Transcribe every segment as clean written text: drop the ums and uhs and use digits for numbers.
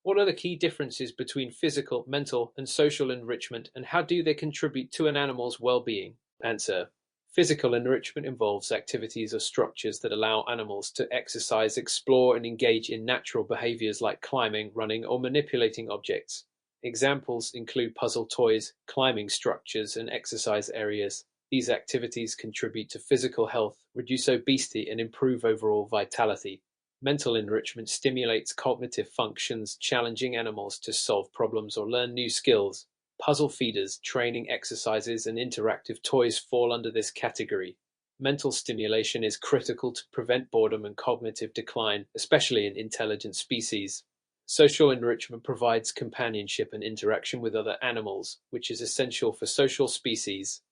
What are the key differences between physical, mental, and social enrichment, and how do they contribute to an animal's well-being? Answer. Physical enrichment involves activities or structures that allow animals to exercise, explore, and engage in natural behaviors like climbing, running, or manipulating objects. Examples include puzzle toys, climbing structures, and exercise areas. These activities contribute to physical health, reduce obesity, and improve overall vitality. Mental enrichment stimulates cognitive functions, challenging animals to solve problems or learn new skills. Puzzle feeders, training exercises, and interactive toys fall under this category. Mental stimulation is critical to prevent boredom and cognitive decline, especially in intelligent species. Social enrichment provides companionship and interaction with other animals, which is essential for social species.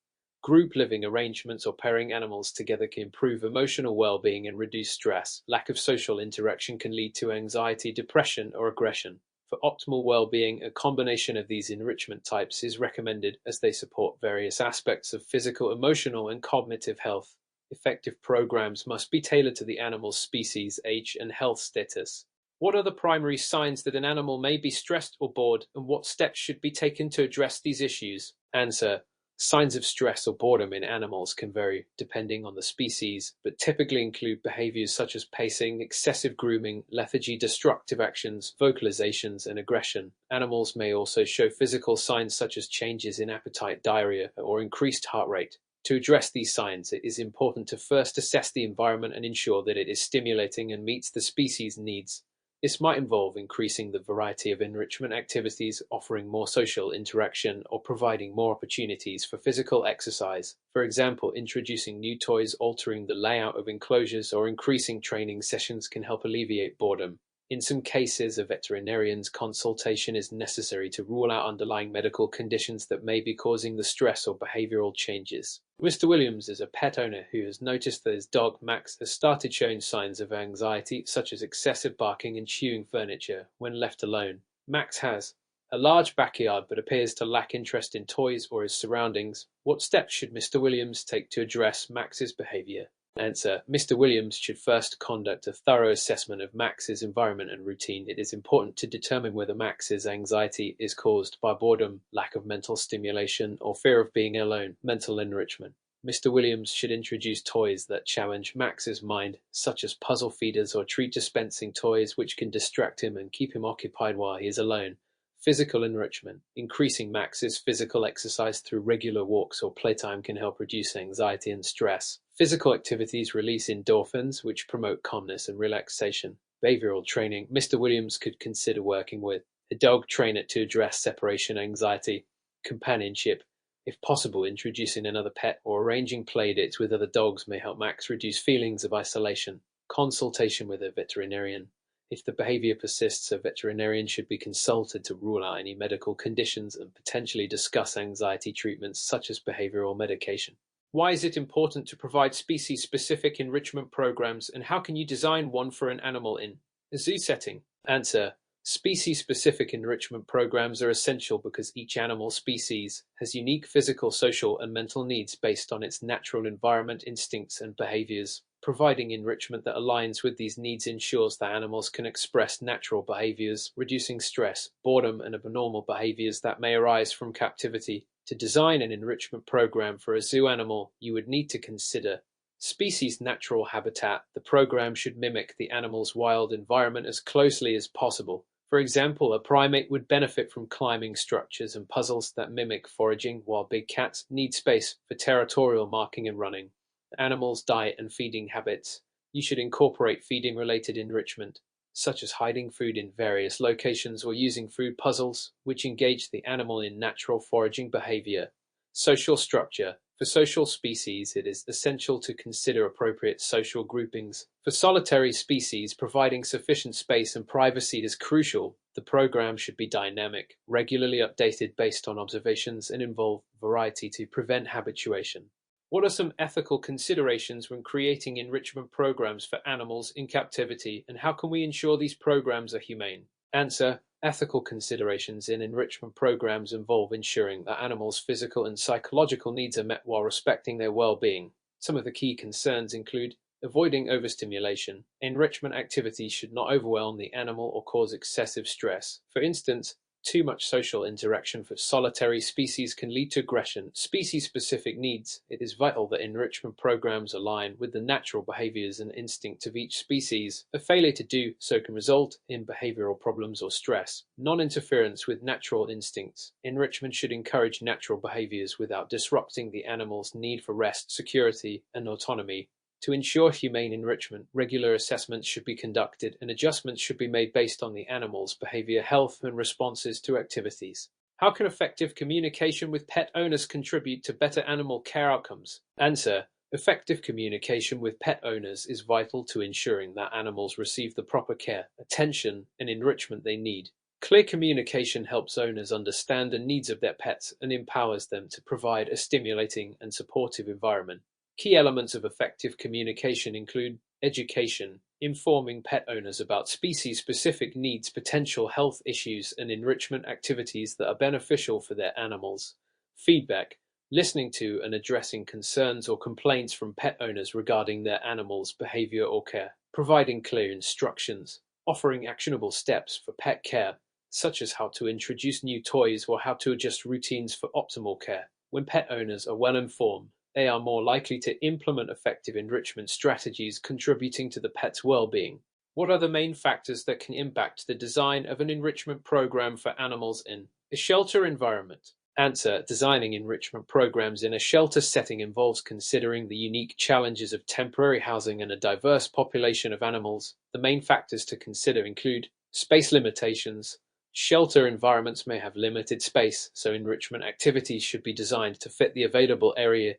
Group living arrangements or pairing animals together can improve emotional well-being and reduce stress. Lack of social interaction can lead to anxiety, depression, or aggression. For optimal well-being, a combination of these enrichment types is recommended as they support various aspects of physical, emotional, and cognitive health. Effective programs must be tailored to the animal's species, age, and health status. What are the primary signs that an animal may be stressed or bored, and what steps should be taken to address these issues? Answer. Signs of stress or boredom in animals can vary depending on the species, but typically include behaviors such as pacing, excessive grooming, lethargy, destructive actions, vocalizations, and aggression. Animals may also show physical signs such as changes in appetite, diarrhea, or increased heart rate. To address these signs, it is important to first assess the environment and ensure that it is stimulating and meets the species' needs. This might involve increasing the variety of enrichment activities, offering more social interaction, or providing more opportunities for physical exercise. For example, introducing new toys, altering the layout of enclosures, or increasing training sessions can help alleviate boredom. In some cases, a veterinarian's consultation is necessary to rule out underlying medical conditions that may be causing the stress or behavioral changes. Mr. Williams is a pet owner who has noticed that his dog, Max, has started showing signs of anxiety, such as excessive barking and chewing furniture, when left alone. Max has a large backyard but appears to lack interest in toys or his surroundings. What steps should Mr. Williams take to address Max's behavior? Answer. Mr. Williams should first conduct a thorough assessment of Max's environment and routine. It is important to determine whether Max's anxiety is caused by boredom, lack of mental stimulation, or fear of being alone. Mental enrichment. Mr. Williams should introduce toys that challenge Max's mind, such as puzzle feeders or treat dispensing toys which can distract him and keep him occupied while he is alone. Physical enrichment. Increasing Max's physical exercise through regular walks or playtime can help reduce anxiety and stress. Physical activities release endorphins, which promote calmness and relaxation. Behavioral training. Mr. Williams could consider working with a dog trainer to address separation anxiety. Companionship. If possible, introducing another pet or arranging play dates with other dogs may help Max reduce feelings of isolation. Consultation with a veterinarian. If the behavior persists, a veterinarian should be consulted to rule out any medical conditions and potentially discuss anxiety treatments such as behavioral medication. Why is it important to provide species-specific enrichment programs, and how can you design one for an animal in a zoo setting? Answer. Species-specific enrichment programs are essential because each animal species has unique physical, social, and mental needs based on its natural environment, instincts, and behaviors. Providing enrichment that aligns with these needs ensures that animals can express natural behaviors, reducing stress, boredom, and abnormal behaviors that may arise from captivity. To design an enrichment program for a zoo animal, you would need to consider species' natural habitat. The program should mimic the animal's wild environment as closely as possible. For example, a primate would benefit from climbing structures and puzzles that mimic foraging, while big cats need space for territorial marking and running. Animals' diet and feeding habits. You should incorporate feeding-related enrichment, such as hiding food in various locations or using food puzzles, which engage the animal in natural foraging behavior. Social structure. For social species, it is essential to consider appropriate social groupings. For solitary species, providing sufficient space and privacy is crucial. The program should be dynamic, regularly updated based on observations, and involve variety to prevent habituation. What are some ethical considerations when creating enrichment programs for animals in captivity, and how can we ensure these programs are humane? Answer. Ethical considerations in enrichment programs involve ensuring that animals' physical and psychological needs are met while respecting their well-being. Some of the key concerns include Avoiding overstimulation. Enrichment activities should not overwhelm the animal or cause excessive stress. For instance, too much social interaction for solitary species can lead to aggression. Species-specific needs. It is vital that enrichment programs align with the natural behaviors and instincts of each species. A failure to do so can result in behavioral problems or stress. Non-interference with natural instincts. Enrichment should encourage natural behaviors without disrupting the animal's need for rest, security, and autonomy. To ensure humane enrichment, regular assessments should be conducted and adjustments should be made based on the animal's behavior, health, and responses to activities. How can effective communication with pet owners contribute to better animal care outcomes? Answer: effective communication with pet owners is vital to ensuring that animals receive the proper care, attention, and enrichment they need. Clear communication helps owners understand the needs of their pets and empowers them to provide a stimulating and supportive environment. Key elements of effective communication include education, informing pet owners about species-specific needs, potential health issues, and enrichment activities that are beneficial for their animals. Feedback, listening to and addressing concerns or complaints from pet owners regarding their animal's behavior or care. Providing clear instructions, offering actionable steps for pet care, such as how to introduce new toys or how to adjust routines for optimal care. When pet owners are well informed, they are more likely to implement effective enrichment strategies contributing to the pet's well-being. What are the main factors that can impact the design of an enrichment program for animals in a shelter environment? Answer: designing enrichment programs in a shelter setting involves considering the unique challenges of temporary housing and a diverse population of animals. The main factors to consider include space limitations. Shelter environments may have limited space, so enrichment activities should be designed to fit the available area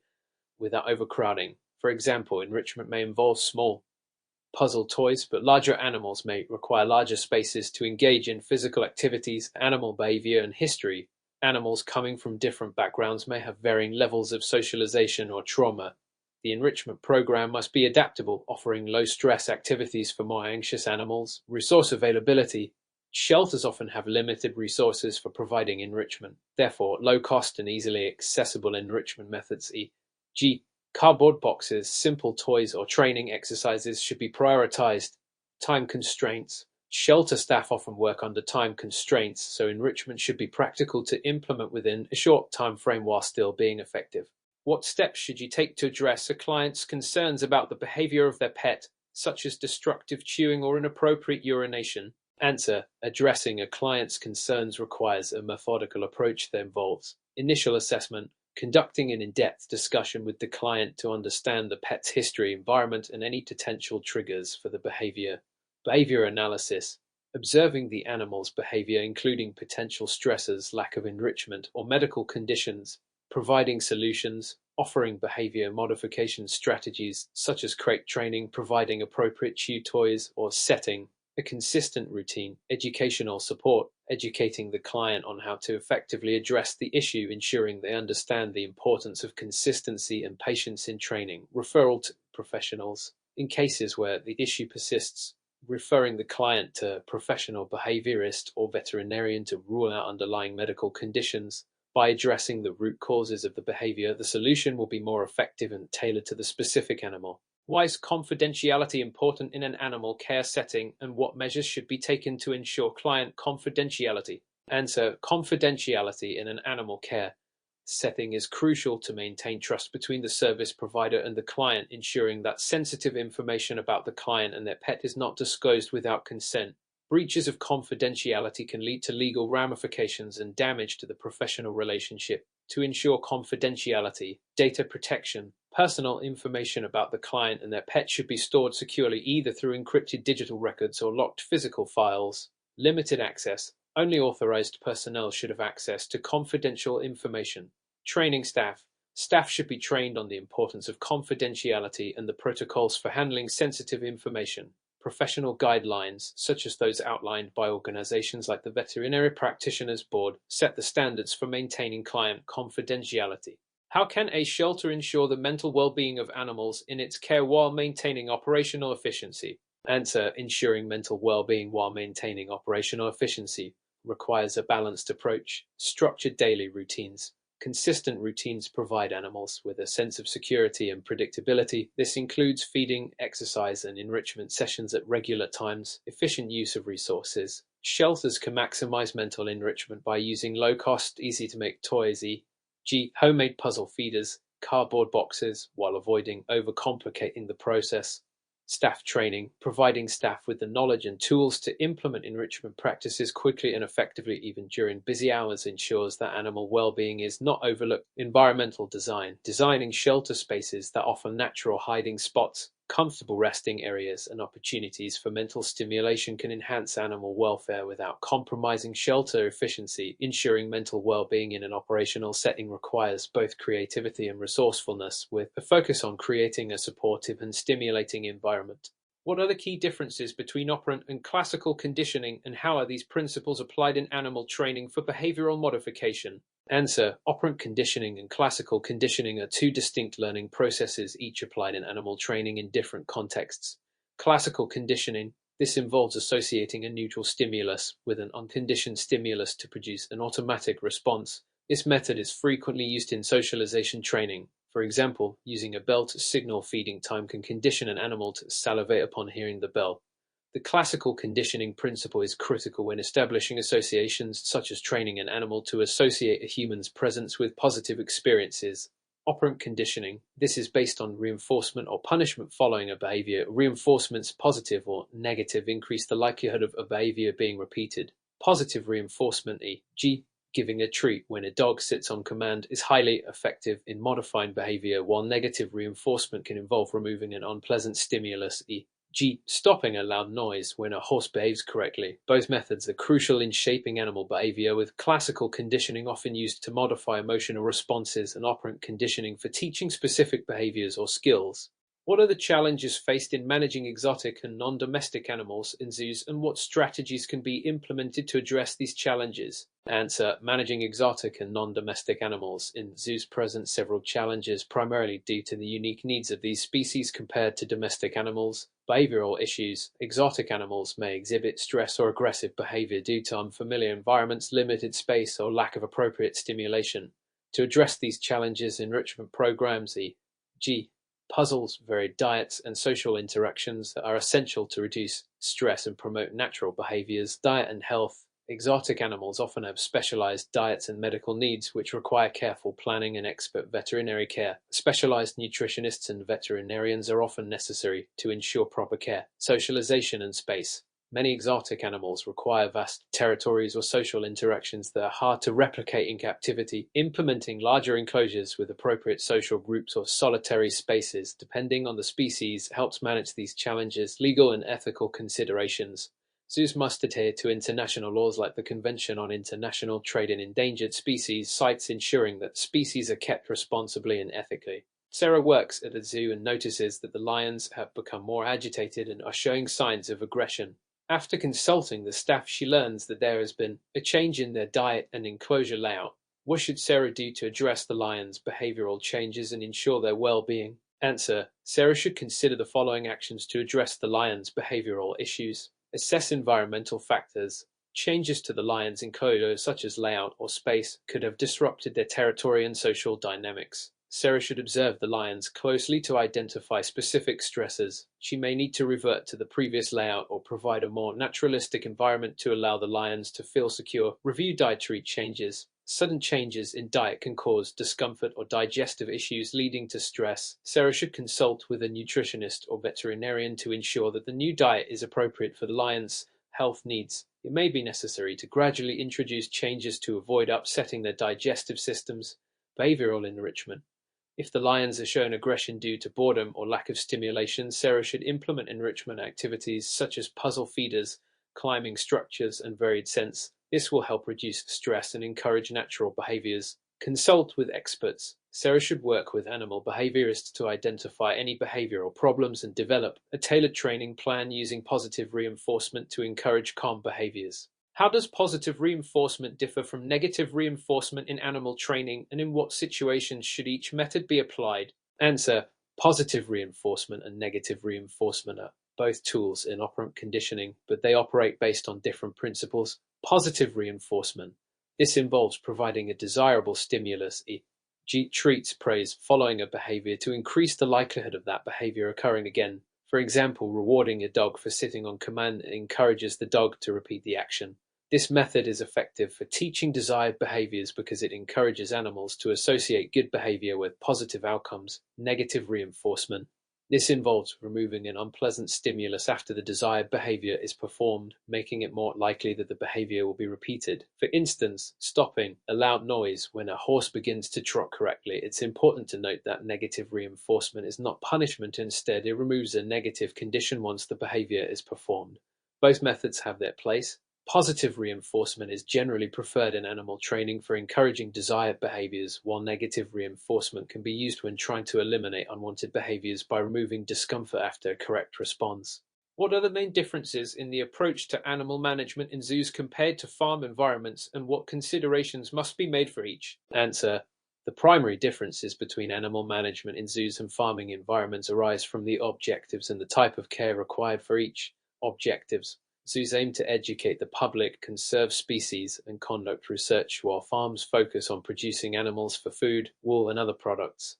without overcrowding. For example, enrichment may involve small puzzle toys, but larger animals may require larger spaces to engage in physical activities, animal behavior, and history. Animals coming from different backgrounds may have varying levels of socialization or trauma. The enrichment program must be adaptable, offering low-stress activities for more anxious animals. Resource availability. Shelters often have limited resources for providing enrichment. Therefore, low-cost and easily accessible enrichment methods, e.g., cardboard boxes, simple toys, or training exercises should be prioritized. Time constraints. Shelter staff often work under time constraints, so enrichment should be practical to implement within a short time frame while still being effective. What steps should you take to address a client's concerns about the behavior of their pet, such as destructive chewing or inappropriate urination? Answer: addressing a client's concerns requires a methodical approach that involves initial assessment, conducting an in-depth discussion with the client to understand the pet's history, environment, and any potential triggers for the behavior. Behavior analysis, observing the animal's behavior, including potential stressors, lack of enrichment, or medical conditions, providing solutions, offering behavior modification strategies such as crate training, providing appropriate chew toys, or setting a consistent routine. Educational support, educating the client on how to effectively address the issue, ensuring they understand the importance of consistency and patience in training. Referral to professionals. In cases where the issue persists, referring the client to a professional behaviorist or veterinarian to rule out underlying medical conditions. By addressing the root causes of the behavior, the solution will be more effective and tailored to the specific animal. Why is confidentiality important in an animal care setting, and what measures should be taken to ensure client confidentiality? Answer: confidentiality in an animal care setting is crucial to maintain trust between the service provider and the client, ensuring that sensitive information about the client and their pet is not disclosed without consent. Breaches of confidentiality can lead to legal ramifications and damage to the professional relationship. To ensure confidentiality, data protection, personal information about the client and their pet should be stored securely either through encrypted digital records or locked physical files. Limited access. Only authorized personnel should have access to confidential information. Training staff. Staff should be trained on the importance of confidentiality and the protocols for handling sensitive information. Professional guidelines, such as those outlined by organizations like the Veterinary Practitioners Board, set the standards for maintaining client confidentiality. How can a shelter ensure the mental well-being of animals in its care while maintaining operational efficiency? Answer: ensuring mental well-being while maintaining operational efficiency requires a balanced approach. Structured daily routines. Consistent routines provide animals with a sense of security and predictability. This includes feeding, exercise, and enrichment sessions at regular times, efficient use of resources. Shelters can maximize mental enrichment by using low-cost, easy-to-make toys, e.g., homemade puzzle feeders, cardboard boxes, while avoiding overcomplicating the process. Staff training, providing staff with the knowledge and tools to implement enrichment practices quickly and effectively even during busy hours, ensures that animal well-being is not overlooked. Environmental design, designing shelter spaces that offer natural hiding spots, comfortable resting areas, and opportunities for mental stimulation can enhance animal welfare without compromising shelter efficiency. Ensuring mental well-being in an operational setting requires both creativity and resourcefulness, with a focus on creating a supportive and stimulating environment. What are the key differences between operant and classical conditioning, and how are these principles applied in animal training for behavioral modification? Answer: operant conditioning and classical conditioning are two distinct learning processes, each applied in animal training in different contexts. Classical conditioning: this involves associating a neutral stimulus with an unconditioned stimulus to produce an automatic response. This method is frequently used in socialization training. For example, using a bell to signal feeding time can condition an animal to salivate upon hearing the bell. The classical conditioning principle is critical when establishing associations, such as training an animal to associate a human's presence with positive experiences. Operant conditioning: this is based on reinforcement or punishment following a behavior. Reinforcements, positive or negative, increase the likelihood of a behavior being repeated. Positive reinforcement, e.g., giving a treat when a dog sits on command, is highly effective in modifying behavior, while negative reinforcement can involve removing an unpleasant stimulus, e.g., stopping a loud noise when a horse behaves correctly. Both methods are crucial in shaping animal behavior, with classical conditioning often used to modify emotional responses and operant conditioning for teaching specific behaviors or skills. What are the challenges faced in managing exotic and non-domestic animals in zoos, and what strategies can be implemented to address these challenges? Answer: managing exotic and non-domestic animals in zoos presents several challenges, primarily due to the unique needs of these species compared to domestic animals. Behavioral issues: exotic animals may exhibit stress or aggressive behavior due to unfamiliar environments, limited space, or lack of appropriate stimulation. To address these challenges, enrichment programs, e.g., puzzles, varied diets, and social interactions are essential to reduce stress and promote natural behaviors. Diet and health: exotic animals often have specialized diets and medical needs which require careful planning and expert veterinary care. Specialized nutritionists and veterinarians are often necessary to ensure proper care. Socialization and space: many exotic animals require vast territories or social interactions that are hard to replicate in captivity. Implementing larger enclosures with appropriate social groups or solitary spaces, depending on the species, helps manage these challenges. Legal and ethical considerations: zoos must adhere to international laws like the Convention on International Trade in Endangered Species, CITES, ensuring that species are kept responsibly and ethically. Sarah works at a zoo and notices that the lions have become more agitated and are showing signs of aggression. After consulting the staff, she learns that there has been a change in their diet and enclosure layout. What should Sarah do to address the lions' behavioral changes and ensure their well-being? Answer: Sarah should consider the following actions to address the lions' behavioral issues. Assess environmental factors. Changes to the lions' enclosure, such as layout or space, could have disrupted their territory and social dynamics. Sarah should observe the lions closely to identify specific stressors. She may need to revert to the previous layout or provide a more naturalistic environment to allow the lions to feel secure. Review dietary changes. Sudden changes in diet can cause discomfort or digestive issues leading to stress. Sarah should consult with a nutritionist or veterinarian to ensure that the new diet is appropriate for the lion's health needs. It may be necessary to gradually introduce changes to avoid upsetting their digestive systems. Behavioral enrichment. If the lions are shown aggression due to boredom or lack of stimulation, Sarah should implement enrichment activities such as puzzle feeders, climbing structures, and varied scents. This will help reduce stress and encourage natural behaviors. Consult with experts. Sarah should work with animal behaviorists to identify any behavioral problems and develop a tailored training plan using positive reinforcement to encourage calm behaviors. How does positive reinforcement differ from negative reinforcement in animal training, and in what situations should each method be applied? Answer: positive reinforcement and negative reinforcement are both tools in operant conditioning, but they operate based on different principles. Positive reinforcement: This involves providing a desirable stimulus, e.g., treats, praise, following a behavior to increase the likelihood of that behavior occurring again. For example, rewarding a dog for sitting on command encourages the dog to repeat the action. This method is effective for teaching desired behaviors because it encourages animals to associate good behavior with positive outcomes, negative reinforcement. This involves removing an unpleasant stimulus after the desired behavior is performed, making it more likely that the behavior will be repeated. For instance, stopping a loud noise when a horse begins to trot correctly. It's important to note that negative reinforcement is not punishment. Instead, it removes a negative condition once the behavior is performed. Both methods have their place. Positive reinforcement is generally preferred in animal training for encouraging desired behaviors, while negative reinforcement can be used when trying to eliminate unwanted behaviors by removing discomfort after a correct response. What are the main differences in the approach to animal management in zoos compared to farm environments, and what considerations must be made for each? Answer: the primary differences between animal management in zoos and farming environments arise from the objectives and the type of care required for each. Objectives: zoos aim to educate the public, conserve species, and conduct research, while farms focus on producing animals for food, wool, and other products.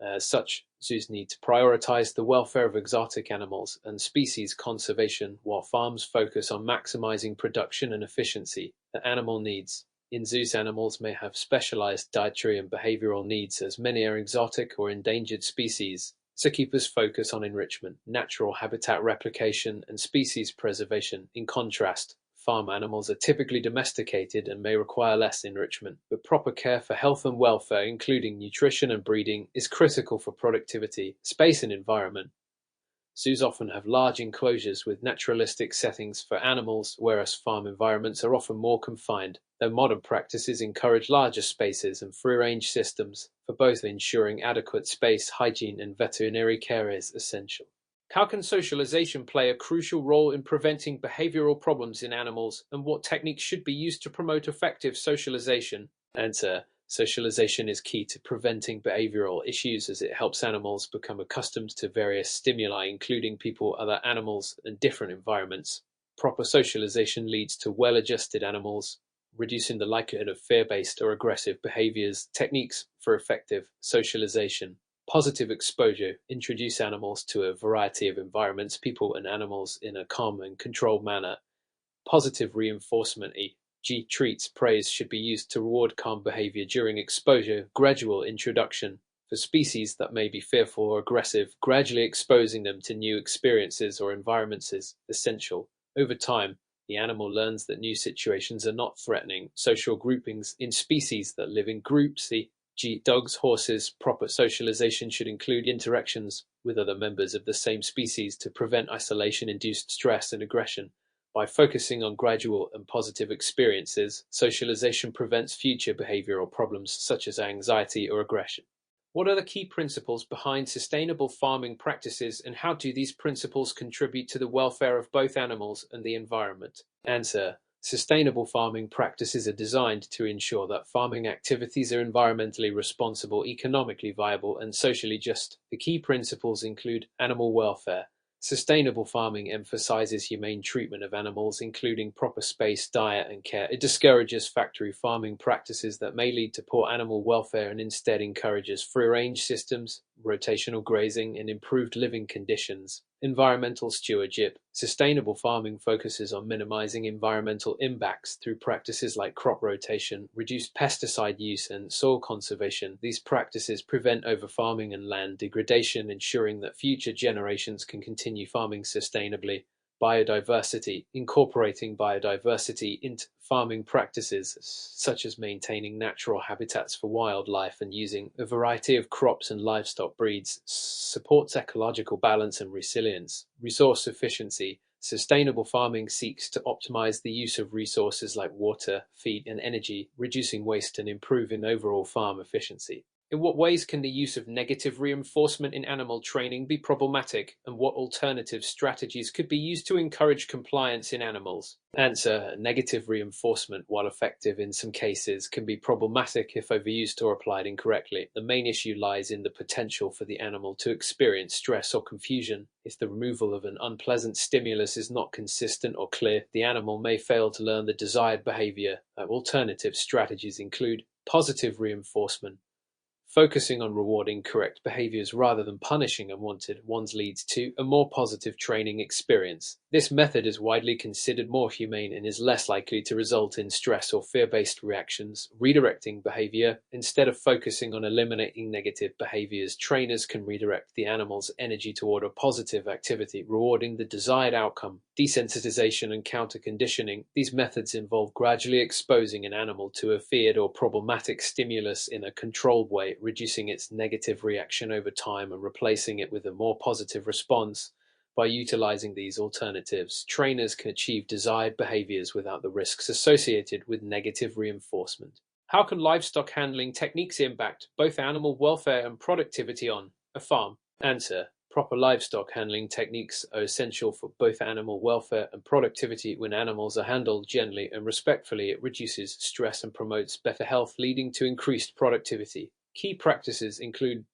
As such, zoos need to prioritize the welfare of exotic animals and species conservation, while farms focus on maximizing production and efficiency. The animal needs. In zoos, animals may have specialized dietary and behavioral needs, as many are exotic or endangered species. Zookeepers focus on enrichment, natural habitat replication, and species preservation. In contrast, farm animals are typically domesticated and may require less enrichment, but proper care for health and welfare, including nutrition and breeding, is critical for productivity, space, and environment. Zoos often have large enclosures with naturalistic settings for animals, whereas farm environments are often more confined, though modern practices encourage larger spaces and free-range systems. For both, ensuring adequate space, hygiene, and veterinary care is essential. How can socialization play a crucial role in preventing behavioral problems in animals, and what techniques should be used to promote effective socialization? Answer: socialization is key to preventing behavioral issues, as it helps animals become accustomed to various stimuli, including people, other animals, and different environments. Proper socialization leads to well-adjusted animals, reducing the likelihood of fear-based or aggressive behaviors. Techniques for effective socialization: positive exposure. Introduce animals to a variety of environments, people and animals, in a calm and controlled manner. Positive reinforcement, e.g., treats, praise, should be used to reward calm behavior during exposure. Gradual introduction. For species that may be fearful or aggressive, gradually exposing them to new experiences or environments is essential. Over time, the animal learns that new situations are not threatening. Social groupings. In species that live in groups, e.g., dogs, horses, proper socialization should include interactions with other members of the same species to prevent isolation-induced stress and aggression. By focusing on gradual and positive experiences, socialization prevents future behavioral problems such as anxiety or aggression. What are the key principles behind sustainable farming practices, and how do these principles contribute to the welfare of both animals and the environment? Answer: sustainable farming practices are designed to ensure that farming activities are environmentally responsible, economically viable, and socially just. The key principles include animal welfare. Sustainable farming emphasizes humane treatment of animals, including proper space, diet, and care. It discourages factory farming practices that may lead to poor animal welfare and instead encourages free-range systems, rotational grazing, and improved living conditions. Environmental stewardship. Sustainable farming focuses on minimizing environmental impacts through practices like crop rotation, reduced pesticide use, and soil conservation. These practices prevent overfarming and land degradation, ensuring that future generations can continue farming sustainably. Biodiversity. Incorporating biodiversity into farming practices, such as maintaining natural habitats for wildlife and using a variety of crops and livestock breeds, supports ecological balance and resilience. Resource efficiency. Sustainable farming seeks to optimize the use of resources like water, feed, and energy, reducing waste and improving overall farm efficiency. In what ways can the use of negative reinforcement in animal training be problematic, and what alternative strategies could be used to encourage compliance in animals? Answer: negative reinforcement, while effective in some cases, can be problematic if overused or applied incorrectly. The main issue lies in the potential for the animal to experience stress or confusion. If the removal of an unpleasant stimulus is not consistent or clear, the animal may fail to learn the desired behavior. Alternative strategies include positive reinforcement. Focusing on rewarding correct behaviors rather than punishing unwanted ones leads to a more positive training experience. This method is widely considered more humane and is less likely to result in stress or fear-based reactions. Redirecting behavior. Instead of focusing on eliminating negative behaviors, trainers can redirect the animal's energy toward a positive activity, rewarding the desired outcome. Desensitization and counter-conditioning. These methods involve gradually exposing an animal to a feared or problematic stimulus in a controlled way, reducing its negative reaction over time and replacing it with a more positive response. By utilizing these alternatives, trainers can achieve desired behaviors without the risks associated with negative reinforcement. How can livestock handling techniques impact both animal welfare and productivity on a farm? Answer: proper livestock handling techniques are essential for both animal welfare and productivity. When animals are handled gently and respectfully, it reduces stress and promotes better health, leading to increased productivity. Key practices include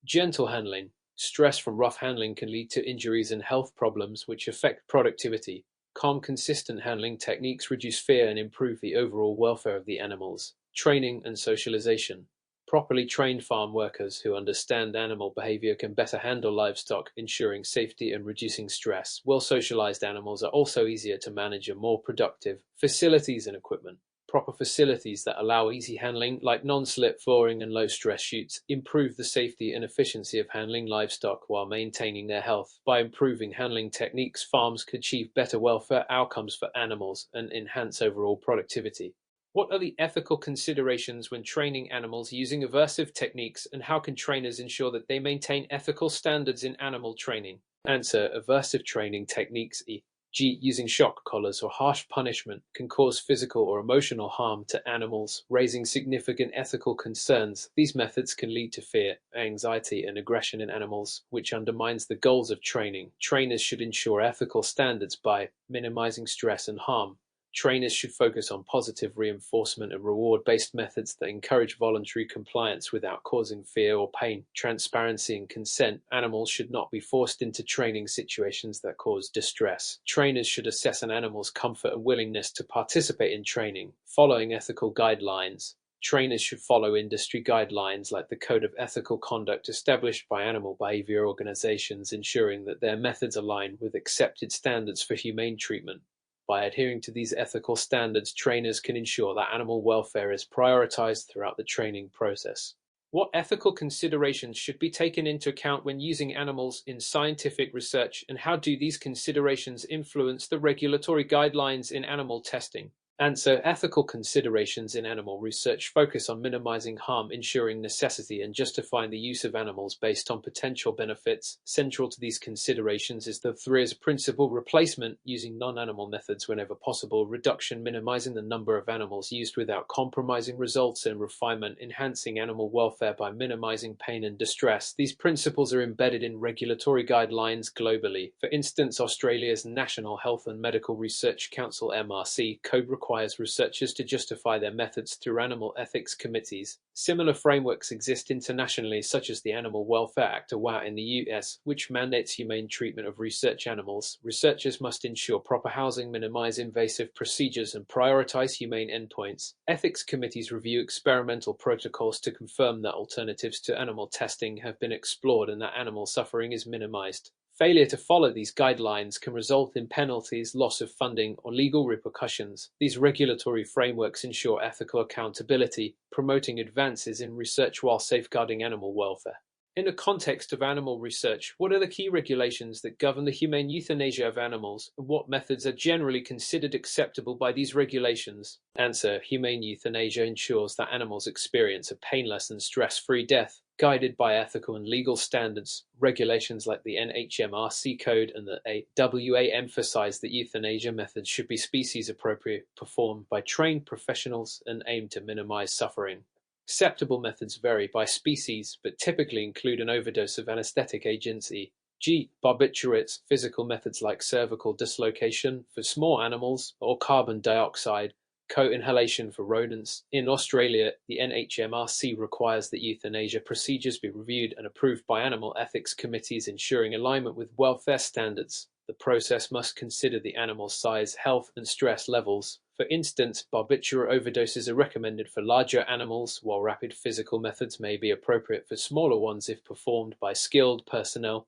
gentle handling. Stress from rough handling can lead to injuries and health problems which affect productivity. Calm, consistent handling techniques reduce fear and improve the overall welfare of the animals. Training and socialization. Properly trained farm workers who understand animal behavior can better handle livestock, ensuring safety and reducing stress. Well-socialized animals are also easier to manage and more productive. Facilities and equipment. Proper facilities that allow easy handling, like non-slip flooring and low-stress chutes, improve the safety and efficiency of handling livestock while maintaining their health. By improving handling techniques, farms could achieve better welfare outcomes for animals and enhance overall productivity. What are the ethical considerations when training animals using aversive techniques, and how can trainers ensure that they maintain ethical standards in animal training? Answer: aversive training techniques, e.g., using shock collars or harsh punishment, can cause physical or emotional harm to animals, raising significant ethical concerns. These methods can lead to fear, anxiety, and aggression in animals, which undermines the goals of training. Trainers should ensure ethical standards by minimizing stress and harm. Trainers should focus on positive reinforcement and reward-based methods that encourage voluntary compliance without causing fear or pain. Transparency and consent. Animals should not be forced into training situations that cause distress. Trainers should assess an animal's comfort and willingness to participate in training. Following ethical guidelines. Trainers should follow industry guidelines like the Code of Ethical Conduct established by animal behavior organizations, ensuring that their methods align with accepted standards for humane treatment. By adhering to these ethical standards, trainers can ensure that animal welfare is prioritized throughout the training process. What ethical considerations should be taken into account when using animals in scientific research, and how do these considerations influence the regulatory guidelines in animal testing? Answer: ethical considerations in animal research focus on minimizing harm, ensuring necessity, and justifying the use of animals based on potential benefits. Central to these considerations is the 3 principle: replacement, using non-animal methods whenever possible; reduction, minimizing the number of animals used without compromising results; and refinement, enhancing animal welfare by minimizing pain and distress. These principles are embedded in regulatory guidelines globally. For instance, Australia's National Health and Medical Research Council (MRC) code requires researchers to justify their methods through animal ethics committees. Similar frameworks exist internationally, such as the Animal Welfare Act (AWAT) in the US, which mandates humane treatment of research animals. Researchers must ensure proper housing, minimize invasive procedures, and prioritize humane endpoints. Ethics committees review experimental protocols to confirm that alternatives to animal testing have been explored and that animal suffering is minimized. Failure to follow these guidelines can result in penalties, loss of funding, or legal repercussions. These regulatory frameworks ensure ethical accountability, promoting advances in research while safeguarding animal welfare. In the context of animal research, what are the key regulations that govern the humane euthanasia of animals, and what methods are generally considered acceptable by these regulations? Answer: humane euthanasia ensures that animals experience a painless and stress-free death, guided by ethical and legal standards. Regulations like the NHMRC code and the AWA emphasize that euthanasia methods should be species appropriate, performed by trained professionals, and aim to minimize suffering. Acceptable methods vary by species, but typically include an overdose of anesthetic agents, e.g., barbiturates, physical methods like cervical dislocation for small animals, or carbon dioxide co-inhalation for rodents. In Australia, the NHMRC requires that euthanasia procedures be reviewed and approved by animal ethics committees, ensuring alignment with welfare standards. The process must consider the animal's size, health, and stress levels. For instance, barbiturate overdoses are recommended for larger animals, while rapid physical methods may be appropriate for smaller ones if performed by skilled personnel.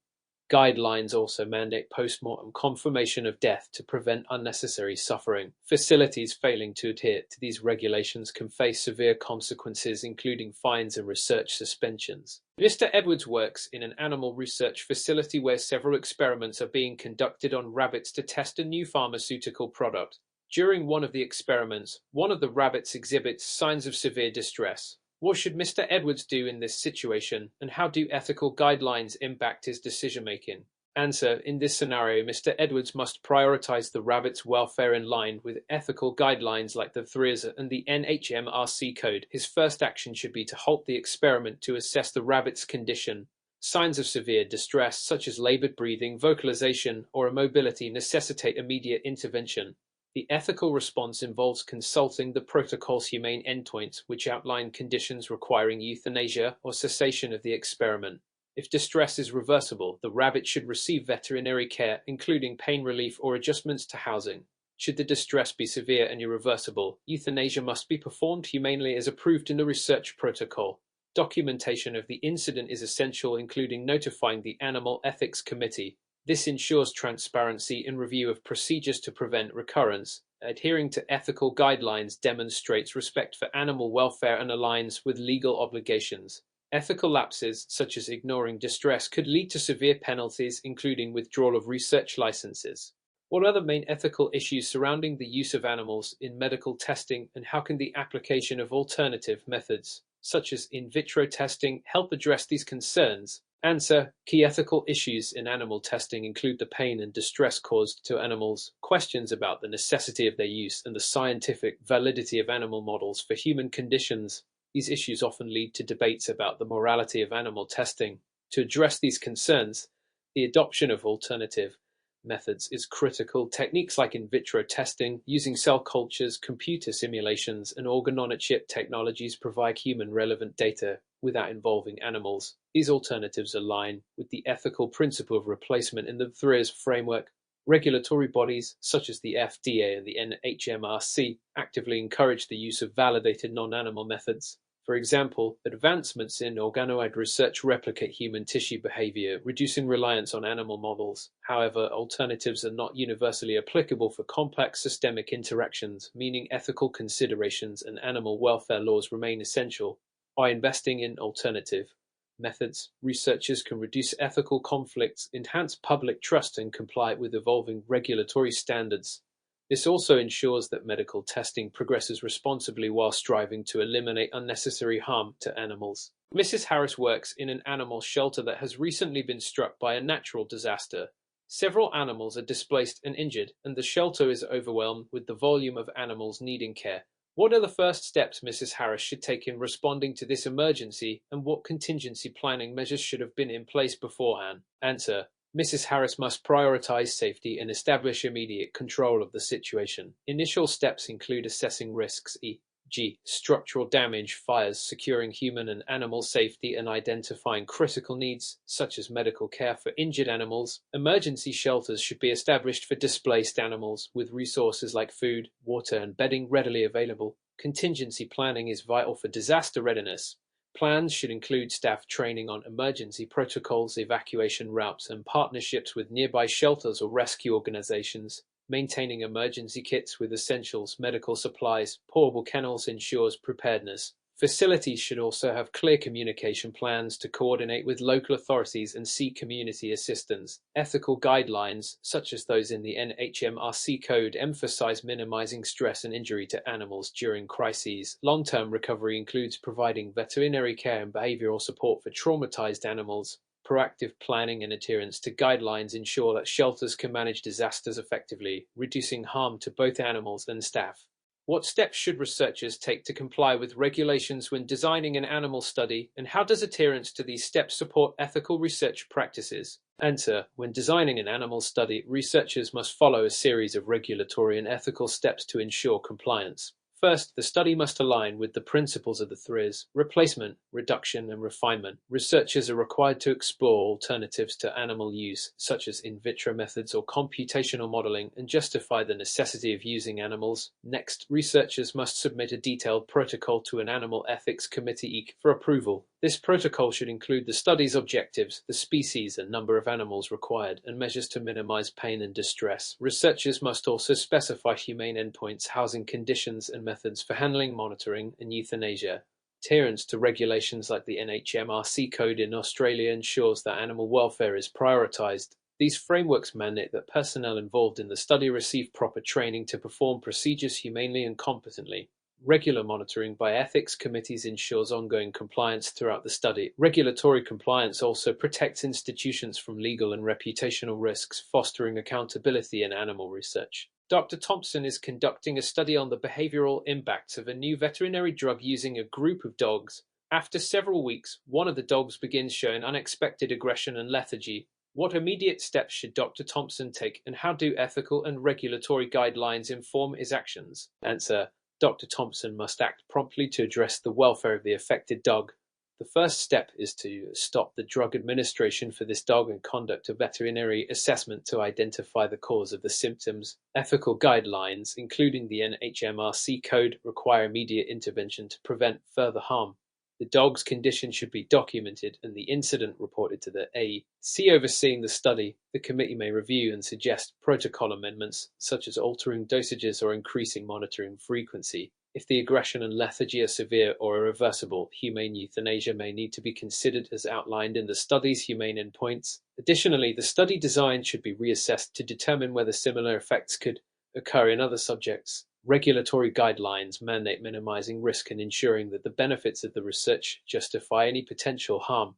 Guidelines also mandate post-mortem confirmation of death to prevent unnecessary suffering. Facilities failing to adhere to these regulations can face severe consequences, including fines and research suspensions. Mr. Edwards works in an animal research facility where several experiments are being conducted on rabbits to test a new pharmaceutical product. During one of the experiments, one of the rabbits exhibits signs of severe distress. What should Mr. Edwards do in this situation, and how do ethical guidelines impact his decision-making? Answer: in this scenario, Mr. Edwards must prioritize the rabbit's welfare in line with ethical guidelines like the THRIS and the NHMRC code. His first action should be to halt the experiment to assess the rabbit's condition. Signs of severe distress, such as labored breathing, vocalization, or immobility, necessitate immediate intervention. The ethical response involves consulting the protocol's humane endpoints, which outline conditions requiring euthanasia or cessation of the experiment. If distress is reversible, the rabbit should receive veterinary care, including pain relief or adjustments to housing. Should the distress be severe and irreversible, euthanasia must be performed humanely as approved in the research protocol. Documentation of the incident is essential, including notifying the Animal Ethics Committee. This ensures transparency in review of procedures to prevent recurrence. Adhering to ethical guidelines demonstrates respect for animal welfare and aligns with legal obligations. Ethical lapses, such as ignoring distress, could lead to severe penalties, including withdrawal of research licenses. What are the main ethical issues surrounding the use of animals in medical testing, and how can the application of alternative methods, such as in vitro testing, help address these concerns? Answer: key ethical issues in animal testing include the pain and distress caused to animals, questions about the necessity of their use, and the scientific validity of animal models for human conditions. These issues often lead to debates about the morality of animal testing. To address these concerns, the adoption of alternative methods is critical. Techniques like in vitro testing, using cell cultures, computer simulations, and organ-on-a-chip technologies provide human-relevant data without involving animals. These alternatives align with the ethical principle of replacement in the THRIS framework. Regulatory bodies, such as the FDA and the NHMRC, actively encourage the use of validated non-animal methods. For example, advancements in organoid research replicate human tissue behavior, reducing reliance on animal models. However, alternatives are not universally applicable for complex systemic interactions, meaning ethical considerations and animal welfare laws remain essential. By investing in alternative methods, researchers can reduce ethical conflicts, enhance public trust, and comply with evolving regulatory standards. This also ensures that medical testing progresses responsibly while striving to eliminate unnecessary harm to animals. Mrs. Harris works in an animal shelter that has recently been struck by a natural disaster. Several animals are displaced and injured, and the shelter is overwhelmed with the volume of animals needing care. What are the first steps Mrs. Harris should take in responding to this emergency, and what contingency planning measures should have been in place beforehand? Answer: Mrs. Harris must prioritize safety and establish immediate control of the situation. Initial steps include assessing risks, e.g., structural damage, fires, securing human and animal safety, and identifying critical needs, such as medical care for injured animals. Emergency shelters should be established for displaced animals, with resources like food, water, and bedding readily available. Contingency planning is vital for disaster readiness. Plans should include staff training on emergency protocols, evacuation routes, and partnerships with nearby shelters or rescue organizations. Maintaining emergency kits with essentials, medical supplies, portable kennels ensures preparedness. Facilities should also have clear communication plans to coordinate with local authorities and seek community assistance. Ethical guidelines, such as those in the NHMRC code, emphasize minimizing stress and injury to animals during crises. Long-term recovery includes providing veterinary care and behavioral support for traumatized animals. Proactive planning and adherence to guidelines ensure that shelters can manage disasters effectively, reducing harm to both animals and staff. What steps should researchers take to comply with regulations when designing an animal study, and how does adherence to these steps support ethical research practices? Answer: when designing an animal study, researchers must follow a series of regulatory and ethical steps to ensure compliance. First, the study must align with the principles of the THRIS: replacement, reduction, and refinement. Researchers are required to explore alternatives to animal use, such as in vitro methods or computational modeling, and justify the necessity of using animals. Next, researchers must submit a detailed protocol to an animal ethics committee for approval. This protocol should include the study's objectives, the species and number of animals required, and measures to minimize pain and distress. Researchers must also specify humane endpoints, housing conditions, and methods for handling, monitoring, and euthanasia. Adherence to regulations like the NHMRC code in Australia ensures that animal welfare is prioritized. These frameworks mandate that personnel involved in the study receive proper training to perform procedures humanely and competently. Regular monitoring by ethics committees ensures ongoing compliance throughout the study. Regulatory compliance also protects institutions from legal and reputational risks, fostering accountability in animal research. Dr. Thompson is conducting a study on the behavioral impacts of a new veterinary drug using a group of dogs. After several weeks, one of the dogs begins showing unexpected aggression and lethargy. What immediate steps should Dr. Thompson take, and how do ethical and regulatory guidelines inform his actions? Answer: Dr. Thompson must act promptly to address the welfare of the affected dog. The first step is to stop the drug administration for this dog and conduct a veterinary assessment to identify the cause of the symptoms. Ethical guidelines, including the NHMRC code, require immediate intervention to prevent further harm. The dog's condition should be documented and the incident reported to the AC overseeing the study. The committee may review and suggest protocol amendments, such as altering dosages or increasing monitoring frequency. If the aggression and lethargy are severe or irreversible, humane euthanasia may need to be considered as outlined in the study's humane endpoints. Additionally, the study design should be reassessed to determine whether similar effects could occur in other subjects. Regulatory guidelines mandate minimizing risk and ensuring that the benefits of the research justify any potential harm.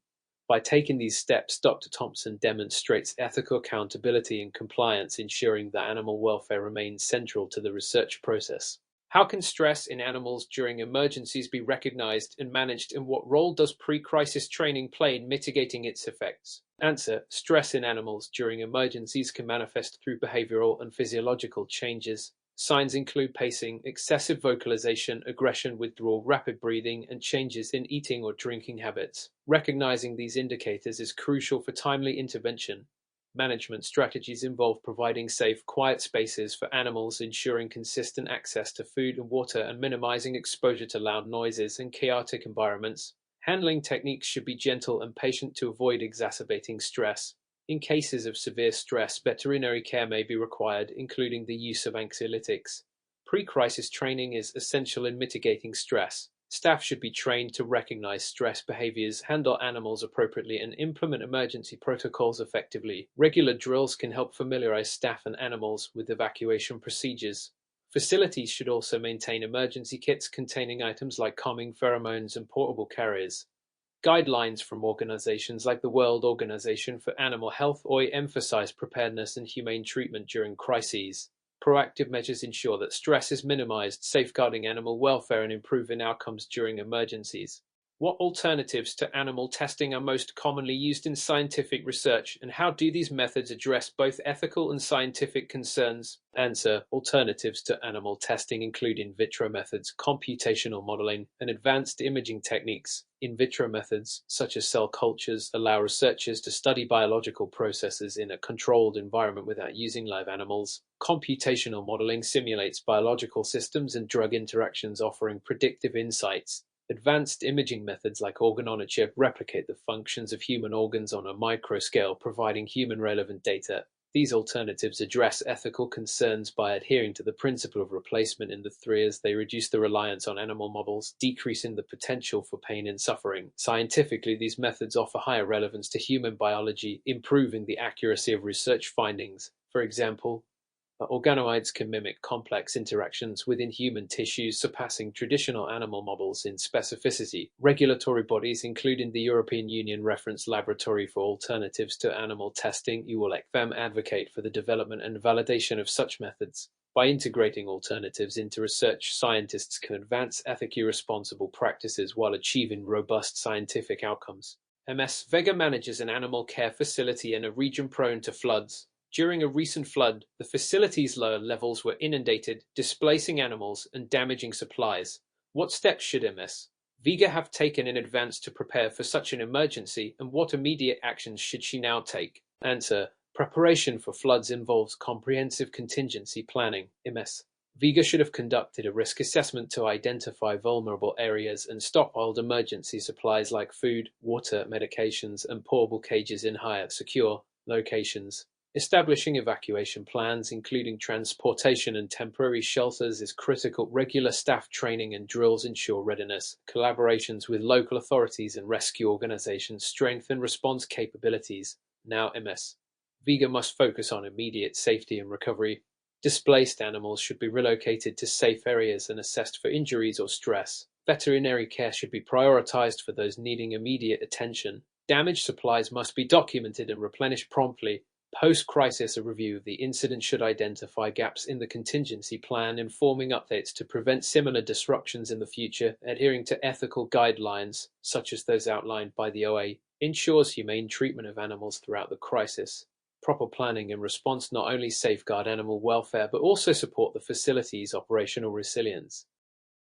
By taking these steps, Dr. Thompson demonstrates ethical accountability and compliance, ensuring that animal welfare remains central to the research process. How can stress in animals during emergencies be recognized and managed, and what role does pre-crisis training play in mitigating its effects? Answer: stress in animals during emergencies can manifest through behavioral and physiological changes. Signs include pacing, excessive vocalization, aggression, withdrawal, rapid breathing, and changes in eating or drinking habits. Recognizing these indicators is crucial for timely intervention. Management strategies involve providing safe, quiet spaces for animals, ensuring consistent access to food and water, and minimizing exposure to loud noises and chaotic environments. Handling techniques should be gentle and patient to avoid exacerbating stress. In cases of severe stress, veterinary care may be required, including the use of anxiolytics. Pre-crisis training is essential in mitigating stress. Staff should be trained to recognize stress behaviors, handle animals appropriately, and implement emergency protocols effectively. Regular drills can help familiarize staff and animals with evacuation procedures. Facilities should also maintain emergency kits containing items like calming pheromones and portable carriers. Guidelines from organizations like the World Organization for Animal Health (OIE) emphasize preparedness and humane treatment during crises. Proactive measures ensure that stress is minimized, safeguarding animal welfare and improving outcomes during emergencies. What alternatives to animal testing are most commonly used in scientific research, and how do these methods address both ethical and scientific concerns? Answer: alternatives to animal testing include in vitro methods, computational modeling, and advanced imaging techniques. In vitro methods, such as cell cultures, allow researchers to study biological processes in a controlled environment without using live animals. Computational modeling simulates biological systems and drug interactions, offering predictive insights. Advanced imaging methods like organ-on-a-chip replicate the functions of human organs on a microscale, providing human-relevant data. These alternatives address ethical concerns by adhering to the principle of replacement in the THRIS. They reduce the reliance on animal models, decreasing the potential for pain and suffering. Scientifically, these methods offer higher relevance to human biology, improving the accuracy of research findings. For example, organoids can mimic complex interactions within human tissues, surpassing traditional animal models in specificity. Regulatory bodies, including the European Union Reference Laboratory for Alternatives to Animal Testing (EULECVAM), advocate for the development and validation of such methods. By integrating alternatives into research, scientists can advance ethically responsible practices while achieving robust scientific outcomes. MS Vega manages an animal care facility in a region prone to floods. During a recent flood, the facility's lower levels were inundated, displacing animals and damaging supplies. What steps should MS Vega have taken in advance to prepare for such an emergency, and what immediate actions should she now take? Answer: Preparation for floods involves comprehensive contingency planning. MS Vega should have conducted a risk assessment to identify vulnerable areas and stockpiled emergency supplies like food, water, medications, and portable cages in higher, secure locations. Establishing evacuation plans, including transportation and temporary shelters, is critical. Regular staff training and drills ensure readiness. Collaborations with local authorities and rescue organizations strengthen response capabilities. Now MS Vega must focus on immediate safety and recovery. Displaced animals should be relocated to safe areas and assessed for injuries or stress. Veterinary care should be prioritized for those needing immediate attention. Damaged supplies must be documented and replenished promptly. Post-crisis review: the incident should identify gaps in the contingency plan, informing updates to prevent similar disruptions in the future. Adhering to ethical guidelines, such as those outlined by the OA, ensures humane treatment of animals throughout the crisis. Proper planning and response not only safeguard animal welfare but also support the facility's operational resilience.